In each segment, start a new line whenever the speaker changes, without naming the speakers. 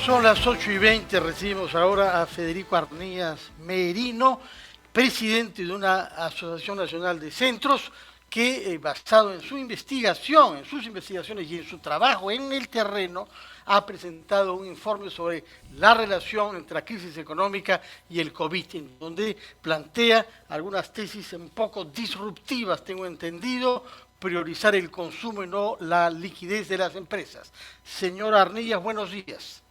Son las 8:20, recibimos ahora a Federico Arnillas Merino, presidente de una Asociación Nacional de Centros, que basado en su investigación, en sus investigaciones y en su trabajo en el terreno, ha presentado un informe sobre la relación entre la crisis económica y el COVID, en donde plantea algunas tesis un poco disruptivas, tengo entendido, priorizar el consumo y no la liquidez de las empresas. Señor Arnillas, buenos días.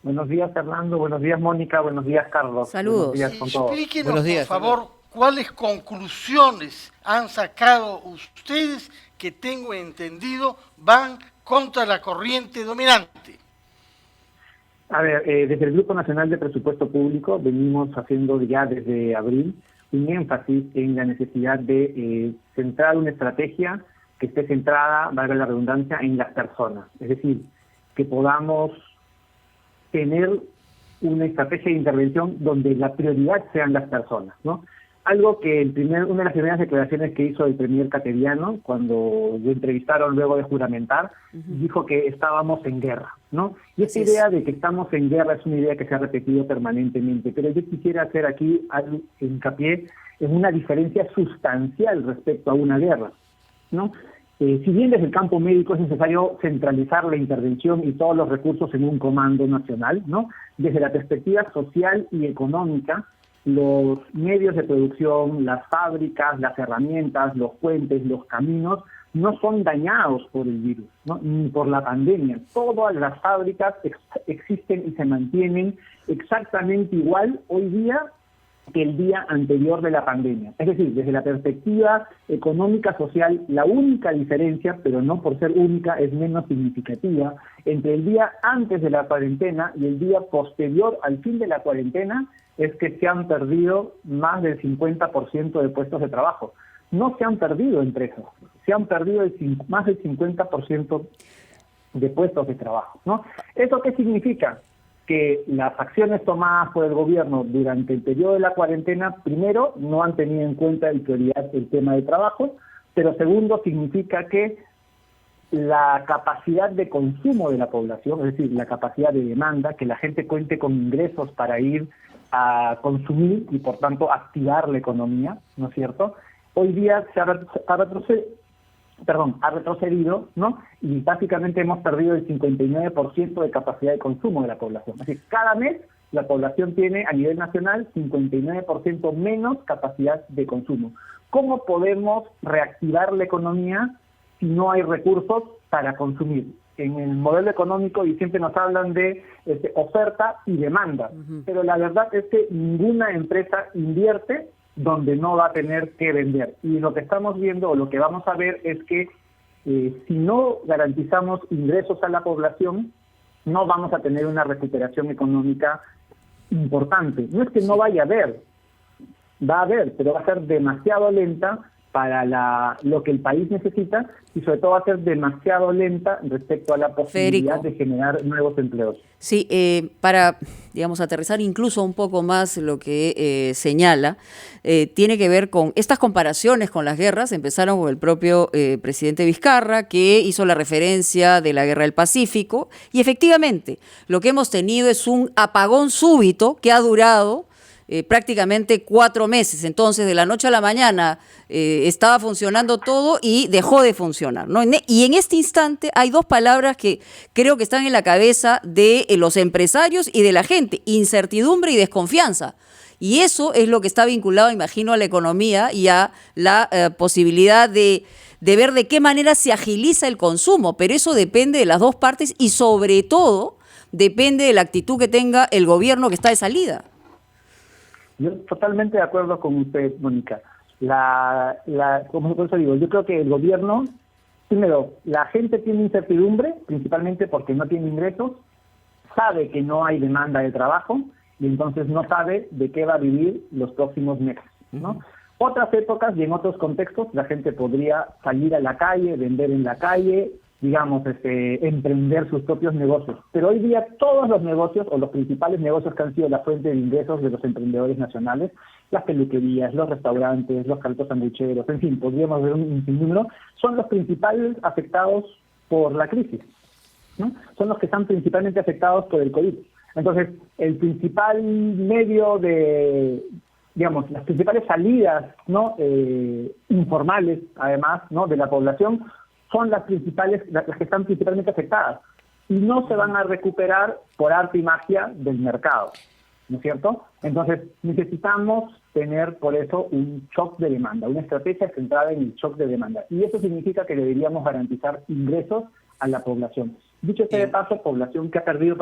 Buenos días, Fernando. Buenos días, Mónica. Buenos días, Carlos.
Saludos.
Buenos días con todos.
Explíquenos,
Buenos días,
por favor, cuáles conclusiones han sacado ustedes que tengo entendido van contra la corriente dominante.
A ver, desde el Grupo Nacional de Presupuesto Público venimos haciendo ya desde abril un énfasis en la necesidad de centrar una estrategia que esté centrada, valga la redundancia, en las personas. Es decir, que podamos tener una estrategia de intervención donde la prioridad sean las personas, ¿no? Algo que una de las primeras declaraciones que hizo el premier Cateriano, cuando lo entrevistaron luego de juramentar, dijo que estábamos en guerra, ¿no? Y esta idea de que estamos en guerra es una idea que se ha repetido permanentemente, pero yo quisiera hacer aquí hincapié en una diferencia sustancial respecto a una guerra, ¿no? Si bien desde el campo médico es necesario centralizar la intervención y todos los recursos en un comando nacional, ¿no? Desde la perspectiva social y económica, los medios de producción, las fábricas, las herramientas, los puentes, los caminos, no son dañados por el virus, ¿no? Ni por la pandemia. Todas las fábricas existen y se mantienen exactamente igual hoy día que el día anterior de la pandemia. Es decir, desde la perspectiva económica, social, la única diferencia, pero no por ser única, es menos significativa, entre el día antes de la cuarentena y el día posterior al fin de la cuarentena, es que se han perdido más del 50% de puestos de trabajo. No se han perdido empresas, se han perdido más del 50% de puestos de trabajo, ¿no? ¿Eso qué significa? Que las acciones tomadas por el gobierno durante el periodo de la cuarentena, primero, no han tenido en cuenta en prioridad el tema de trabajo, pero segundo, significa que la capacidad de consumo de la población, es decir, la capacidad de demanda, que la gente cuente con ingresos para ir a consumir y, por tanto, activar la economía, ¿no es cierto? Hoy día ha retrocedido, ¿no? Y básicamente hemos perdido el 59% de capacidad de consumo de la población. Es decir, cada mes la población tiene a nivel nacional 59% menos capacidad de consumo. ¿Cómo podemos reactivar la economía si no hay recursos para consumir? En el modelo económico, y siempre nos hablan de oferta y demanda, pero la verdad es que ninguna empresa invierte donde no va a tener que vender. Y lo que estamos viendo, o lo que vamos a ver, es que si no garantizamos ingresos a la población, no vamos a tener una recuperación económica importante. No es que no vaya a haber, va a haber, pero va a ser demasiado lenta para lo que el país necesita, y sobre todo va a ser demasiado lenta respecto a la posibilidad de generar nuevos empleos.
Sí, para, digamos, aterrizar incluso un poco más lo que señala, tiene que ver con estas comparaciones con las guerras. Empezaron con el propio presidente Vizcarra, que hizo la referencia de la Guerra del Pacífico, y efectivamente lo que hemos tenido es un apagón súbito que ha durado prácticamente 4 meses. Entonces, de la noche a la mañana estaba funcionando todo y dejó de funcionar, ¿no? Y en este instante hay 2 palabras que creo que están en la cabeza de los empresarios y de la gente: incertidumbre y desconfianza. Y eso es lo que está vinculado, imagino, a la economía y a la posibilidad de ver de qué manera se agiliza el consumo. Pero eso depende de las 2 partes y, sobre todo, depende de la actitud que tenga el gobierno que está de salida.
Yo totalmente de acuerdo con usted, Mónica. Como por eso digo, yo creo que el gobierno, primero, la gente tiene incertidumbre, principalmente porque no tiene ingresos, sabe que no hay demanda de trabajo y entonces no sabe de qué va a vivir los próximos meses, ¿no? Otras épocas y en otros contextos la gente podría salir a la calle, vender en la calle, digamos, emprender sus propios negocios. Pero hoy día todos los negocios, o los principales negocios que han sido la fuente de ingresos de los emprendedores nacionales, las peluquerías, los restaurantes, los carritos sanduicheros, en fin, podríamos ver un sinnúmero, son los principales afectados por la crisis. ¿no? Son los que están principalmente afectados por el COVID. Entonces, el principal medio de, digamos, las principales salidas, ¿no? Informales, además, ¿no? De la población, son las que están principalmente afectadas. Y no se van a recuperar por arte y magia del mercado, ¿no es cierto? Entonces, necesitamos tener, por eso, un shock de demanda, una estrategia centrada en el shock de demanda. Y eso significa que deberíamos garantizar ingresos a la población. Dicho sea de paso, población que ha perdido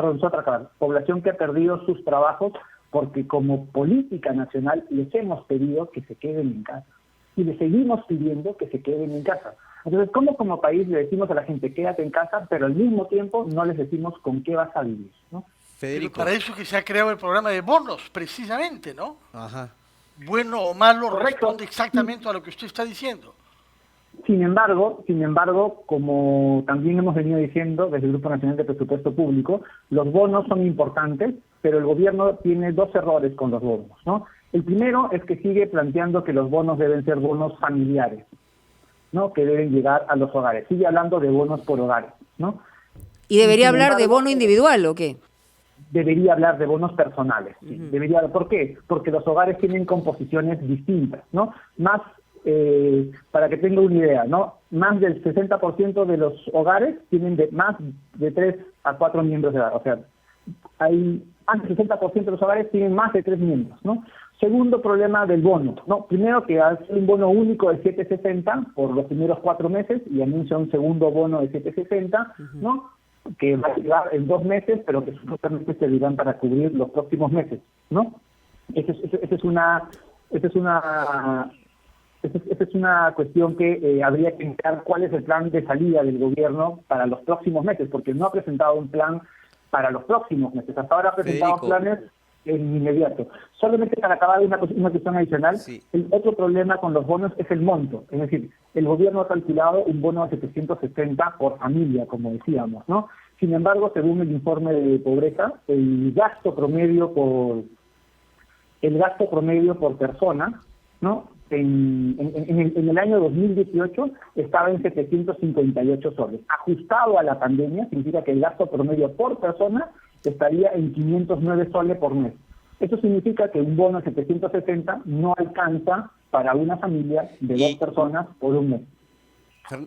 sus trabajos porque como política nacional les hemos pedido que se queden en casa. Y les seguimos pidiendo que se queden en casa. Entonces, ¿cómo como país le decimos a la gente quédate en casa, pero al mismo tiempo no les decimos con qué vas a vivir, ¿no?
Federico. Pero para eso que se ha creado el programa de bonos, precisamente, ¿no?
Ajá.
Bueno o malo,
correcto,
responde exactamente a lo que usted está diciendo.
Sin embargo, como también hemos venido diciendo desde el Grupo Nacional de Presupuesto Público, los bonos son importantes, pero el gobierno tiene dos errores con los bonos, ¿no? El primero es que sigue planteando que los bonos deben ser bonos familiares, ¿no? Que deben llegar a los hogares. Sigue hablando de bonos por hogares, ¿no?
¿Y debería hablar de bono individual o qué?
Debería hablar de bonos personales. ¿Sí? ¿Por qué? Porque los hogares tienen composiciones distintas, ¿no? Más, para que tenga una idea, ¿no? Más del 60% de los hogares tienen más de 3 a 4 miembros de edad. O sea, hay más del 60% de los hogares tienen más de 3 miembros, ¿no? Segundo problema del bono, ¿no? Primero que hace un bono único de 760 por los primeros 4 meses y anuncia un segundo bono de 760, ¿no? Que va a llegar en 2 meses, pero que supuestamente servirán para cubrir los próximos meses, ¿no? Esa es una cuestión que habría que indicar cuál es el plan de salida del gobierno para los próximos meses, porque no ha presentado un plan para los próximos meses. Hasta ahora ha presentado planes en inmediato. Solamente para acabar una cuestión adicional, sí. El otro problema con los bonos es el monto. Es decir, el gobierno ha calculado un bono de 770 por familia, como decíamos, ¿no? Sin embargo, según el informe de pobreza, el gasto promedio por persona, ¿no? En el año 2018 estaba en 758 soles. Ajustado a la pandemia, significa que el gasto promedio por persona estaría en 509 soles por mes. Eso significa que un bono de 760 no alcanza para una familia de 2 personas por un mes.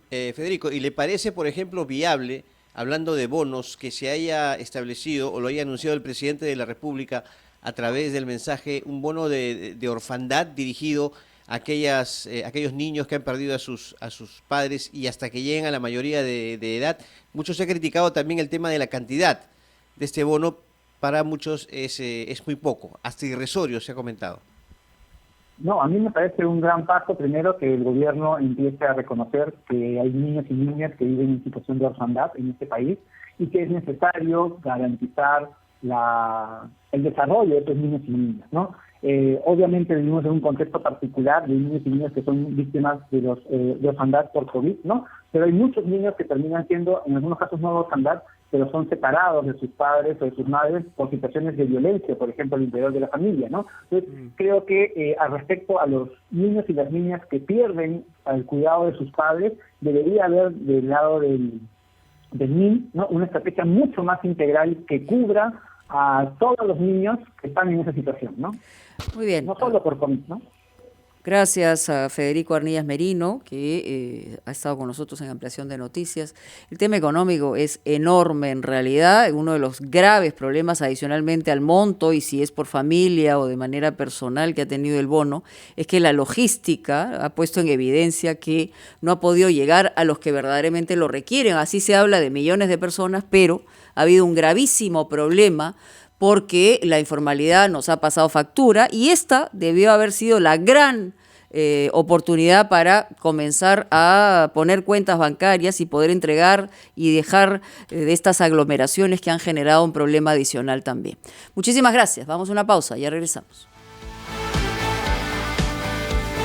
Federico, ¿y le parece, por ejemplo, viable, hablando de bonos, que se haya establecido o lo haya anunciado el presidente de la República a través del mensaje, un bono de orfandad dirigido a aquellos niños que han perdido a sus padres y hasta que lleguen a la mayoría de edad? Muchos se ha criticado también el tema de la cantidad de este bono. Para muchos es muy poco, hasta irrisorio se ha comentado.
No, a mí me parece un gran paso, primero, que el gobierno empiece a reconocer que hay niños y niñas que viven en situación de orfandad en este país y que es necesario garantizar el desarrollo de estos niños y niñas, ¿no? Obviamente vivimos en un contexto particular de niños y niñas que son víctimas de orfandad por COVID, ¿no? Pero hay muchos niños que terminan siendo, en algunos casos no de orfandad, pero son separados de sus padres o de sus madres por situaciones de violencia, por ejemplo, al interior de la familia, ¿no? Entonces, creo que al respecto a los niños y las niñas que pierden al cuidado de sus padres, debería haber del lado del NIN, ¿no? Una estrategia mucho más integral que cubra a todos los niños que están en esa situación, ¿no?
Muy bien.
No solo por COVID, ¿no?
Gracias a Federico Arnillas Merino, que ha estado con nosotros en Ampliación de Noticias. El tema económico es enorme en realidad, uno de los graves problemas adicionalmente al monto, y si es por familia o de manera personal que ha tenido el bono, es que la logística ha puesto en evidencia que no ha podido llegar a los que verdaderamente lo requieren. Así se habla de millones de personas, pero ha habido un gravísimo problema porque la informalidad nos ha pasado factura y esta debió haber sido la gran oportunidad para comenzar a poner cuentas bancarias y poder entregar y dejar de estas aglomeraciones que han generado un problema adicional también. Muchísimas gracias. Vamos a una pausa, ya regresamos.